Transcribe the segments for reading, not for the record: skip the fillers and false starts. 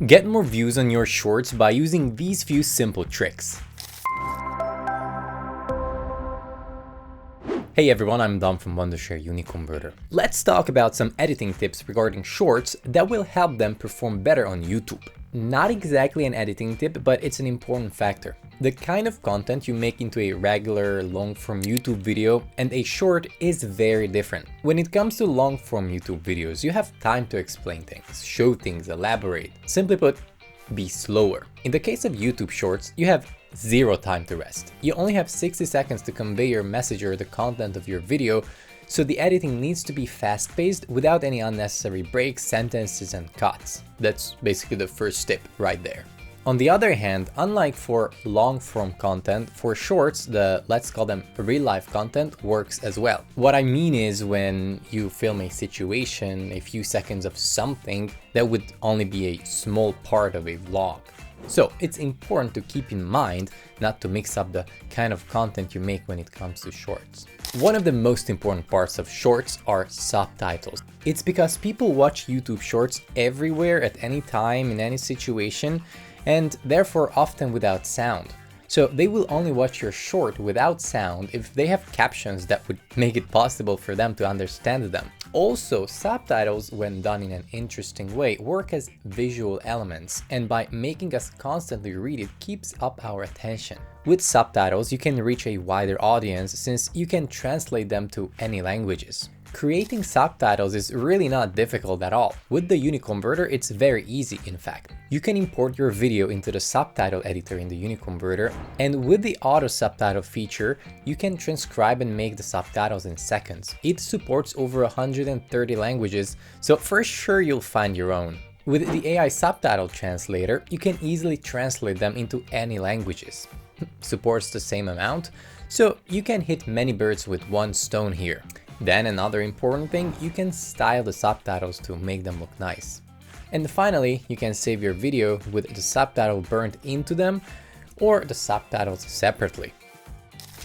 Get more views on your shorts by using these few simple tricks. Hey everyone, I'm Dom from Wondershare UniConverter. Let's talk about some editing tips regarding shorts that will help them perform better on YouTube. Not exactly an editing tip, but it's an important factor. The kind of content you make into a regular long-form YouTube video and a short is very different. When it comes to long-form YouTube videos, you have time to explain things, show things, elaborate. Simply put, be slower. In the case of YouTube Shorts, you have zero time to rest. You only have 60 seconds to convey your message or the content of your video, so the editing needs to be fast-paced without any unnecessary breaks, sentences, and cuts. That's basically the first tip right there. On the other hand, unlike for long-form content, for shorts, the let's call them real-life content works as well. What I mean is when you film a situation, a few seconds of something, that would only be a small part of a vlog. So it's important to keep in mind not to mix up the kind of content you make when it comes to shorts. One of the most important parts of shorts are subtitles. It's because people watch YouTube shorts everywhere at any time in any situation, and therefore often without sound. So they will only watch your short without sound if they have captions that would make it possible for them to understand them. Also, subtitles, when done in an interesting way, work as visual elements, and by making us constantly read it keeps up our attention. With subtitles, you can reach a wider audience since you can translate them to any languages. Creating subtitles is really not difficult at all. With the UniConverter, it's very easy, in fact. You can import your video into the subtitle editor in the UniConverter, and with the auto subtitle feature, you can transcribe and make the subtitles in seconds. It supports over 130 languages, so for sure you'll find your own. With the AI subtitle translator, you can easily translate them into any languages. Supports the same amount, so you can hit many birds with one stone here. Then another important thing, you can style the subtitles to make them look nice. And finally, you can save your video with the subtitle burnt into them or the subtitles separately.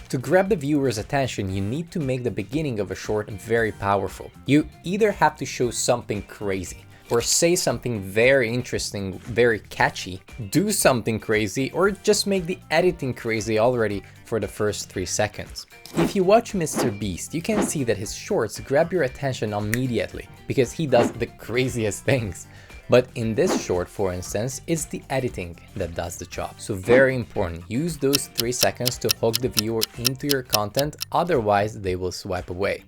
To grab the viewer's attention, you need to make the beginning of a short very powerful. You either have to show something crazy, or say something very interesting, very catchy, do something crazy, or just make the editing crazy already for the first 3 seconds. If you watch Mr. Beast, you can see that his shorts grab your attention immediately because he does the craziest things. But in this short, for instance, it's the editing that does the job. So very important, use those 3 seconds to hook the viewer into your content, otherwise they will swipe away.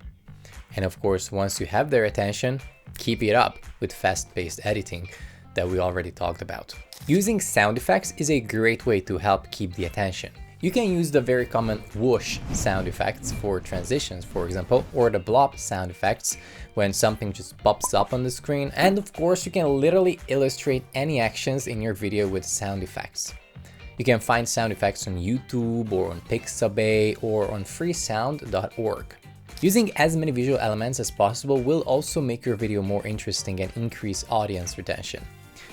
And of course, once you have their attention, keep it up with fast-paced editing that we already talked about. Using sound effects is a great way to help keep the attention. You can use the very common whoosh sound effects for transitions, for example, or the blop sound effects when something just pops up on the screen. And of course, you can literally illustrate any actions in your video with sound effects. You can find sound effects on YouTube or on Pixabay or on freesound.org. Using as many visual elements as possible will also make your video more interesting and increase audience retention.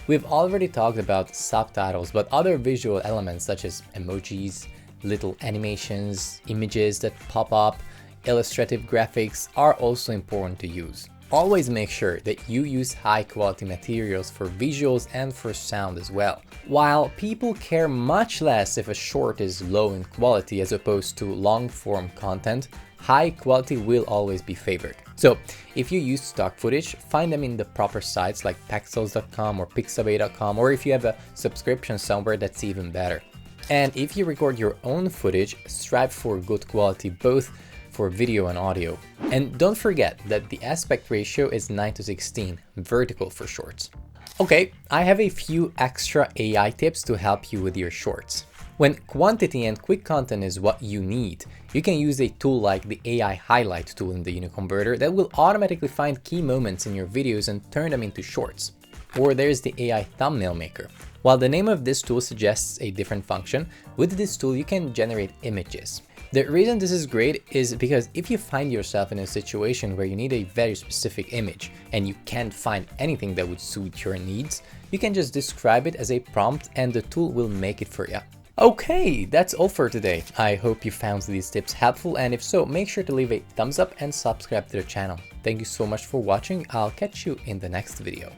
We've already talked about subtitles, but other visual elements such as emojis, little animations, images that pop up, illustrative graphics are also important to use. Always make sure that you use high quality materials for visuals and for sound as well. While people care much less if a short is low in quality as opposed to long form content, high quality will always be favored. So if you use stock footage, find them in the proper sites like pexels.com or pixabay.com, or if you have a subscription somewhere, that's even better. And if you record your own footage, strive for good quality both for video and audio. And don't forget that the aspect ratio is 9:16, vertical for shorts. Okay, I have a few extra AI tips to help you with your shorts. When quantity and quick content is what you need, you can use a tool like the AI highlight tool in the UniConverter that will automatically find key moments in your videos and turn them into shorts. Or there's the AI thumbnail maker. While the name of this tool suggests a different function, with this tool you can generate images. The reason this is great is because if you find yourself in a situation where you need a very specific image and you can't find anything that would suit your needs, you can just describe it as a prompt and the tool will make it for you. Okay, that's all for today. I hope you found these tips helpful, and if so, make sure to leave a thumbs up and subscribe to the channel. Thank you so much for watching. I'll catch you in the next video.